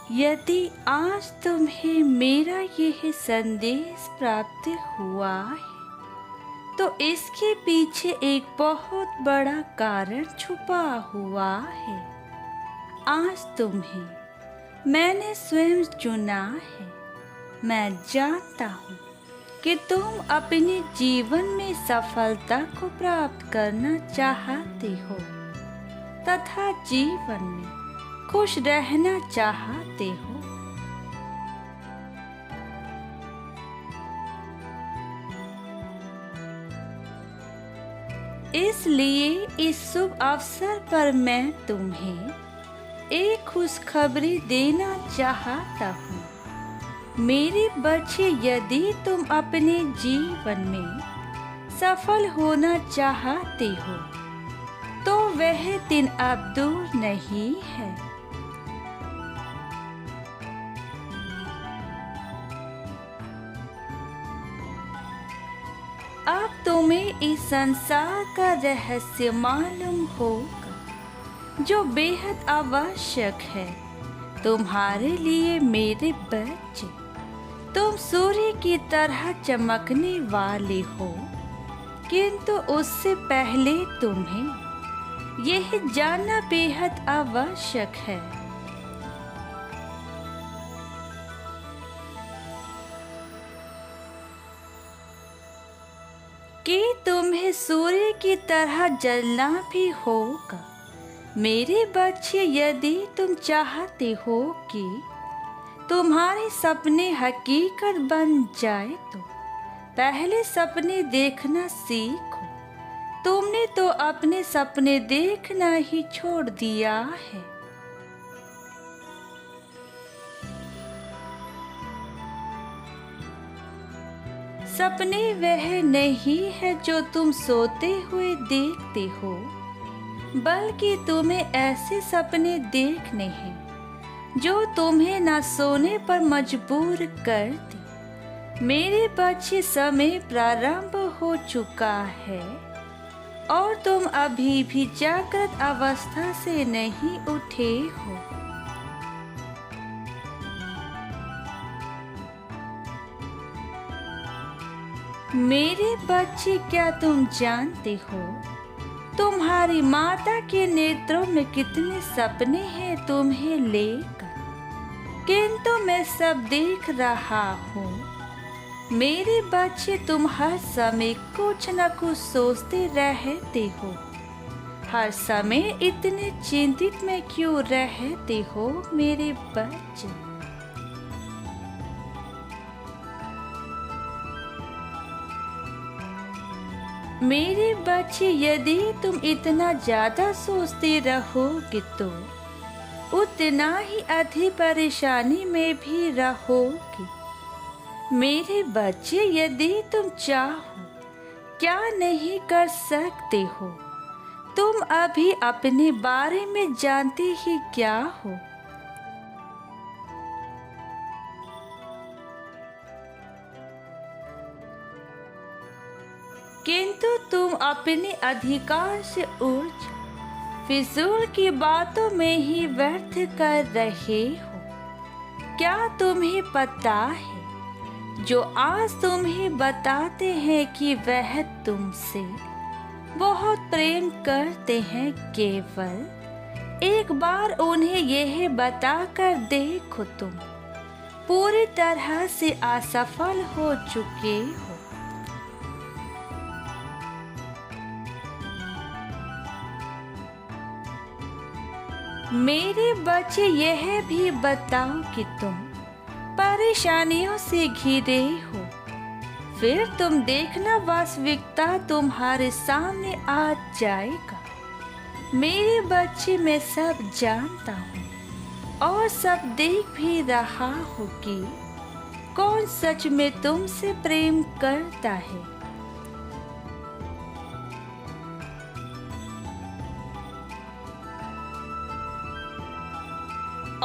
यदि आज तुम्हें मेरा यह संदेश प्राप्त हुआ है तो इसके पीछे एक बहुत बड़ा कारण छुपा हुआ है। आज तुम्हें मैंने स्वयं चुना है। मैं जानता हूँ कि तुम अपने जीवन में सफलता को प्राप्त करना चाहते हो तथा जीवन में खुश रहना चाहते हो। इसलिए इस शुभ अवसर पर मैं तुम्हें एक खुशखबरी देना चाहता हूँ। मेरे बच्चे, यदि तुम अपने जीवन में सफल होना चाहते हो तो वह दिन अब दूर नहीं है। अब तुम्हें इस संसार का रहस्य मालूम होगा जो बेहद आवश्यक है तुम्हारे लिए। मेरे बच्चे, तुम सूर्य की तरह चमकने वाले हो, किंतु उससे पहले तुम्हें यह जानना बेहद आवश्यक है कि तुम्हें सूर्य की तरह जलना भी होगा। मेरे बच्चे, यदि तुम चाहते हो कि तुम्हारे सपने हकीकत बन जाए तो पहले सपने देखना सीखो। तुमने तो अपने सपने देखना ही छोड़ दिया है। सपने वह नहीं है जो तुम सोते हुए देखते हो, बल्कि तुम्हें ऐसे सपने देखने हैं जो तुम्हें न सोने पर मजबूर कर दे। मेरे बच्चे, समय प्रारंभ हो चुका है और तुम अभी भी जागृत अवस्था से नहीं उठे हो। मेरे बच्चे, क्या तुम जानते हो तुम्हारी माता के नेत्रों में कितने सपने हैं तुम्हें लेकर, किंतु मैं सब देख रहा हूँ। मेरे बच्चे, तुम हर समय कुछ न कुछ सोचते रहते हो। हर समय इतने चिंतित में क्यों रहते हो मेरे बच्चे? मेरे बच्चे, यदि तुम इतना ज्यादा सोचते रहोगे तो उतना ही अधिक परेशानी में भी रहोगे। मेरे बच्चे, यदि तुम चाहो क्या नहीं कर सकते हो। तुम अभी अपने बारे में जानते ही क्या हो। किंतु तुम अपने अधिकार से उठ फिजूल की बातों में ही व्यर्थ कर रहे हो। क्या तुम्हें पता है जो आज तुम्हें बताते हैं कि वह तुमसे बहुत प्रेम करते हैं, केवल एक बार उन्हें यह बताकर देखो तुम पूरी तरह से असफल हो चुके हो। मेरे बच्चे, यह भी बताओ कि तुम परेशानियों से घिरे हो, फिर तुम देखना वास्तविकता तुम्हारे सामने आ जाएगा। मेरे बच्चे, मैं सब जानता हूँ और सब देख भी रहा हूँ कि कौन सच में तुमसे प्रेम करता है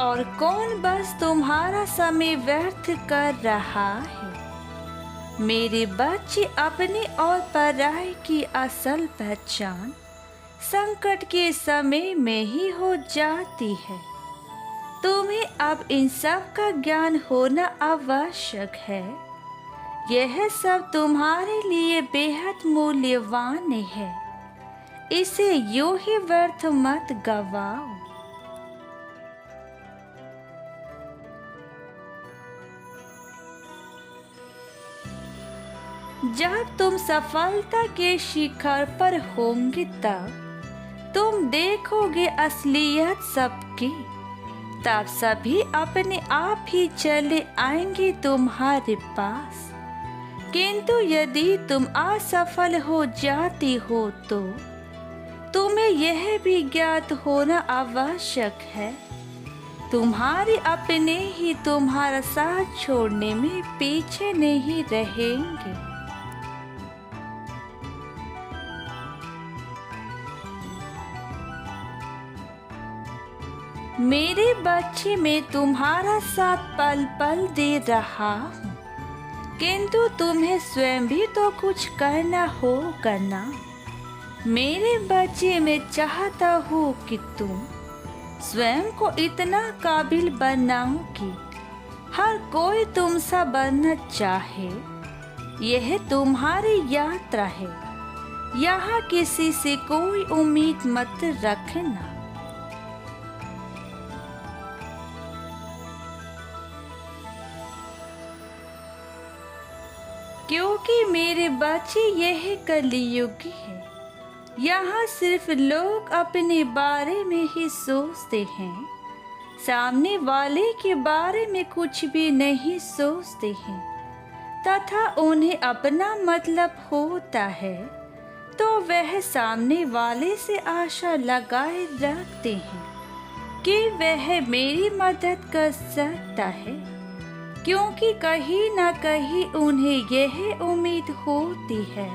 और कौन बस तुम्हारा समय व्यर्थ कर रहा है। मेरे बच्चे, अपने और पराये की असल पहचान संकट के समय में ही हो जाती है। तुम्हें अब इन सब का ज्ञान होना आवश्यक है। यह सब तुम्हारे लिए बेहद मूल्यवान है। इसे यूं ही व्यर्थ मत गवाओ। जब तुम सफलता के शिखर पर होंगे तब तुम देखोगे असलियत सबकी। तब सभी अपने आप ही चले आएंगे तुम्हारे पास। किंतु यदि तुम असफल हो जाती हो तो तुम्हें यह भी ज्ञात होना आवश्यक है, तुम्हारे अपने ही तुम्हारा साथ छोड़ने में पीछे नहीं रहेंगे। मेरे बच्चे, मैं तुम्हारा साथ पल पल दे रहा हूँ, किंतु तुम्हें स्वयं भी तो कुछ करना होगा ना। मेरे बच्चे, मैं चाहता हूँ कि तुम स्वयं को इतना काबिल बनाओ कि हर कोई तुमसा बनना चाहे। यह तुम्हारी यात्रा है, यहाँ किसी से कोई उम्मीद मत रखना। क्योंकि मेरे बच्चे, यह कलियुग है। यहाँ सिर्फ लोग अपने बारे में ही सोचते हैं, सामने वाले के बारे में कुछ भी नहीं सोचते हैं। तथा उन्हें अपना मतलब होता है तो वह सामने वाले से आशा लगाए रखते हैं कि वह मेरी मदद कर सकता है, क्योंकि कहीं न कहीं उन्हें यह उम्मीद होती है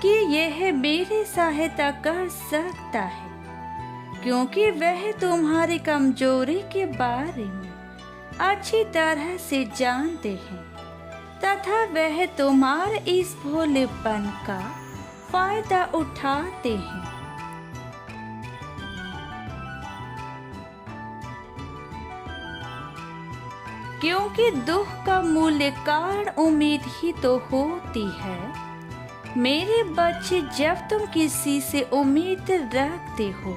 कि यह मेरी सहायता कर सकता है, क्योंकि वह तुम्हारी कमजोरी के बारे में अच्छी तरह से जानते हैं तथा वह तुम्हारे इस भोलेपन का फायदा उठाते हैं। क्योंकि दुख का मूल्य कारण उम्मीद ही तो होती है। मेरे बच्चे, जब तुम किसी से उम्मीद रखते हो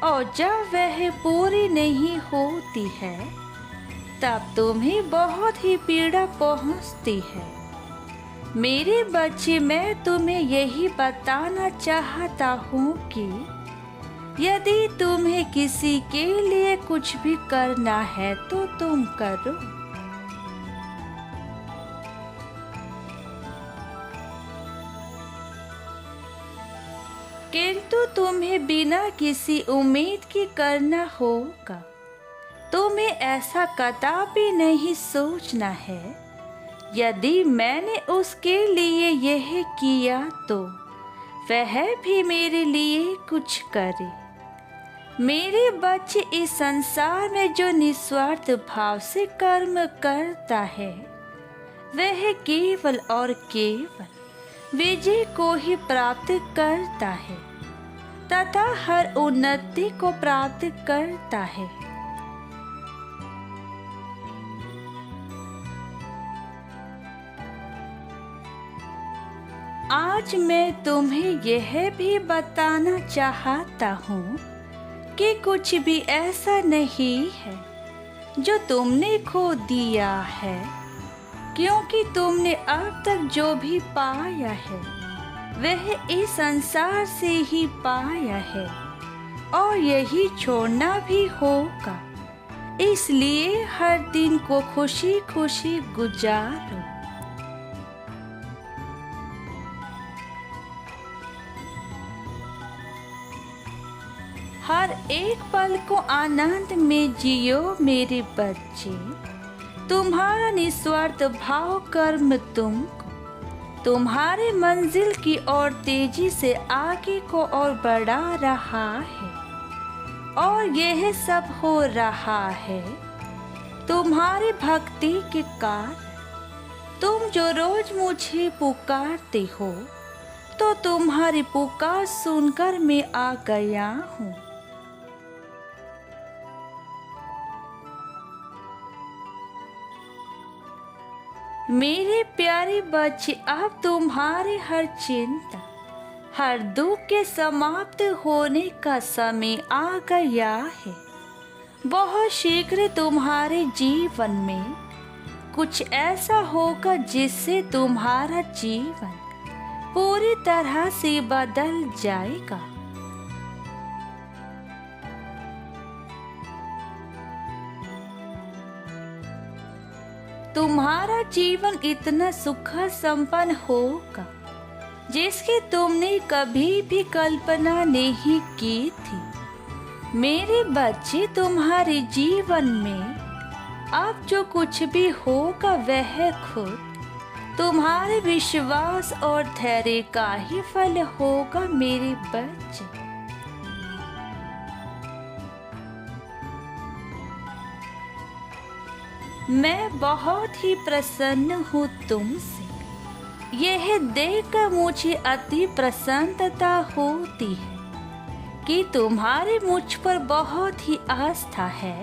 और जब वह पूरी नहीं होती है तब तुम्हें बहुत ही पीड़ा पहुंचती है। मेरे बच्चे, मैं तुम्हें यही बताना चाहता हूँ कि यदि तुम्हें किसी के लिए कुछ भी करना है तो तुम करो। किंतु तुम्हें बिना किसी उम्मीद के करना होगा। तुम्हें ऐसा कदापि नहीं सोचना है, यदि मैंने उसके लिए यह किया तो वह भी मेरे लिए कुछ करे। मेरे बच्चे, इस संसार में जो निस्वार्थ भाव से कर्म करता है वह केवल और केवल विजय को ही प्राप्त करता है तथा हर उन्नति को प्राप्त करता है। आज मैं तुम्हें यह भी बताना चाहता हूँ कि कुछ भी ऐसा नहीं है जो तुमने खो दिया है, क्योंकि तुमने अब तक जो भी पाया है वह इस संसार से ही पाया है और यही छोड़ना भी होगा। इसलिए हर दिन को खुशी खुशी गुजारो। हर एक पल को आनंद में जियो मेरे बच्चे। तुम्हारा निस्वार्थ भाव कर्म तुमको तुम्हारे मंजिल की ओर तेजी से आगे को और बढ़ा रहा है, और यह सब हो रहा है तुम्हारी भक्ति के कारण। तुम जो रोज मुझे पुकारते हो तो तुम्हारी पुकार सुनकर मैं आ गया हूँ। मेरे प्यारे बच्चे, अब तुम्हारे हर चिंता, हर दुख के समाप्त होने का समय आ गया है। बहुत शीघ्र तुम्हारे जीवन में कुछ ऐसा होगा जिससे तुम्हारा जीवन पूरी तरह से बदल जाएगा। तुम्हारा जीवन इतना सुखद संपन्न होगा जिसकी तुमने कभी भी कल्पना नहीं की थी। मेरे बच्चे, तुम्हारे जीवन में अब जो कुछ भी होगा वह खुद तुम्हारे विश्वास और धैर्य का ही फल होगा। मेरे बच्चे, मैं बहुत ही प्रसन्न हूँ तुमसे। यह देखकर मुझे अति प्रसन्नता होती है कि तुम्हारी मुझ पर बहुत ही आस्था है।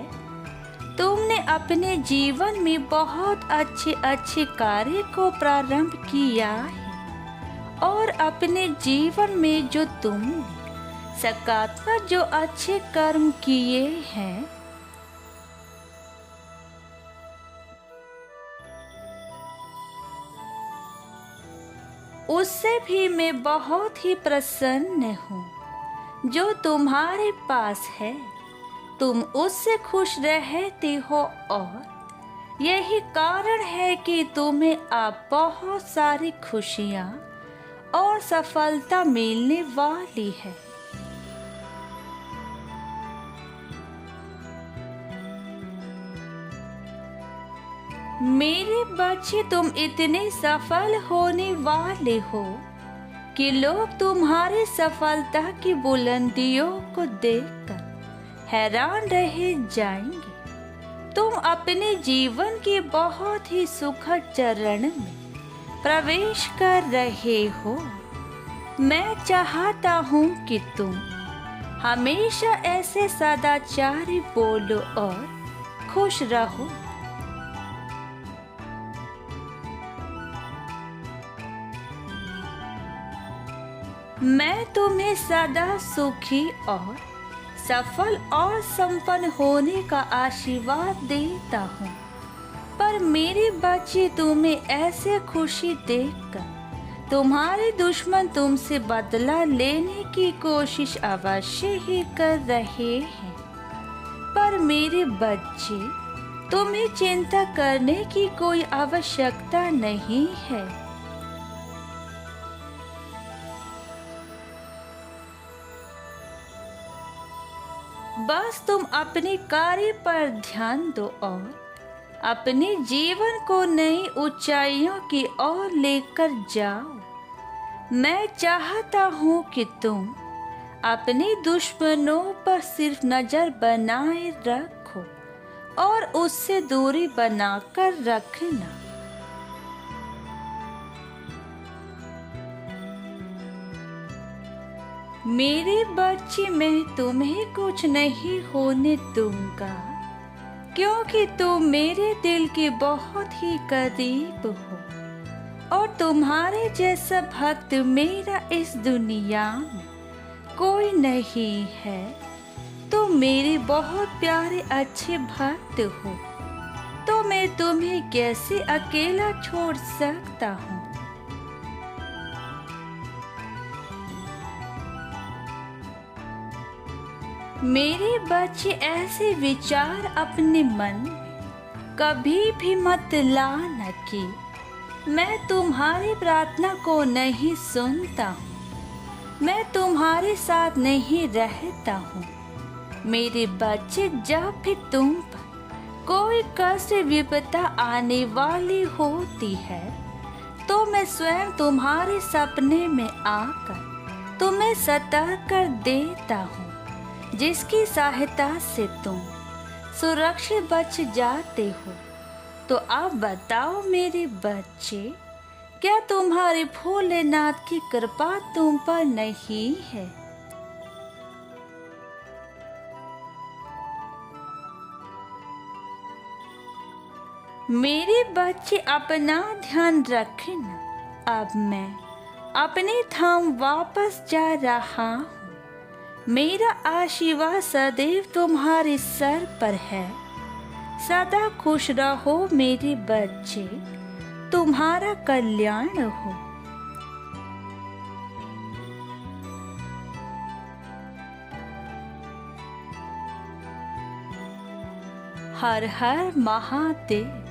तुमने अपने जीवन में बहुत अच्छे अच्छे कार्य को प्रारंभ किया है और अपने जीवन में जो तुमने सकारात्मक जो अच्छे कर्म किए हैं उससे भी मैं बहुत ही प्रसन्न हूँ। जो तुम्हारे पास है तुम उससे खुश रहते हो और यही कारण है कि तुम्हें अब बहुत सारी खुशियाँ और सफलता मिलने वाली है। मेरे बच्चे, तुम इतने सफल होने वाले हो कि लोग तुम्हारी सफलता की बुलंदियों को देखकर हैरान रह जाएंगे। तुम अपने जीवन के बहुत ही सुखद चरण में प्रवेश कर रहे हो। मैं चाहता हूँ कि तुम हमेशा ऐसे सदाचारी बोलो और खुश रहो। मैं तुम्हें सदा सुखी और सफल और संपन्न होने का आशीर्वाद देता हूँ। पर मेरे बच्चे, तुम्हें ऐसे खुशी देखकर तुम्हारे दुश्मन तुमसे बदला लेने की कोशिश अवश्य ही कर रहे हैं। पर मेरे बच्चे, तुम्हें चिंता करने की कोई आवश्यकता नहीं है। बस तुम अपने कार्य पर ध्यान दो और अपने जीवन को नई ऊंचाइयों की ओर लेकर जाओ। मैं चाहता हूँ कि तुम अपने दुश्मनों पर सिर्फ नजर बनाए रखो और उससे दूरी बनाकर रखना। मेरे बच्चे, मैं तुम्हें कुछ नहीं होने दूंगा क्योंकि तुम मेरे दिल के बहुत ही करीब हो और तुम्हारे जैसा भक्त मेरा इस दुनिया में कोई नहीं है। तुम मेरे बहुत प्यारे अच्छे भक्त हो, तो मैं तुम्हें कैसे अकेला छोड़ सकता हूँ। मेरे बच्चे, ऐसे विचार अपने मन में कभी भी मत लाना कि मैं तुम्हारी प्रार्थना को नहीं सुनता हूँ, मैं तुम्हारे साथ नहीं रहता हूँ। मेरे बच्चे, जब भी तुम पर कोई कष्ट विपदा आने वाली होती है तो मैं स्वयं तुम्हारे सपने में आकर तुम्हें सतर्क कर देता हूँ, जिसकी सहायता से तुम सुरक्षित बच जाते हो। तो अब बताओ मेरे बच्चे, क्या तुम्हारे भोलेनाथ की कृपा तुम पर नहीं है? मेरे बच्चे अपना ध्यान रखना। अब मैं अपने धाम वापस जा रहा हूँ। मेरा आशीर्वाद सदैव तुम्हारे सर पर है। सदा खुश रहो मेरे बच्चे, तुम्हारा कल्याण हो। हर हर महादेव।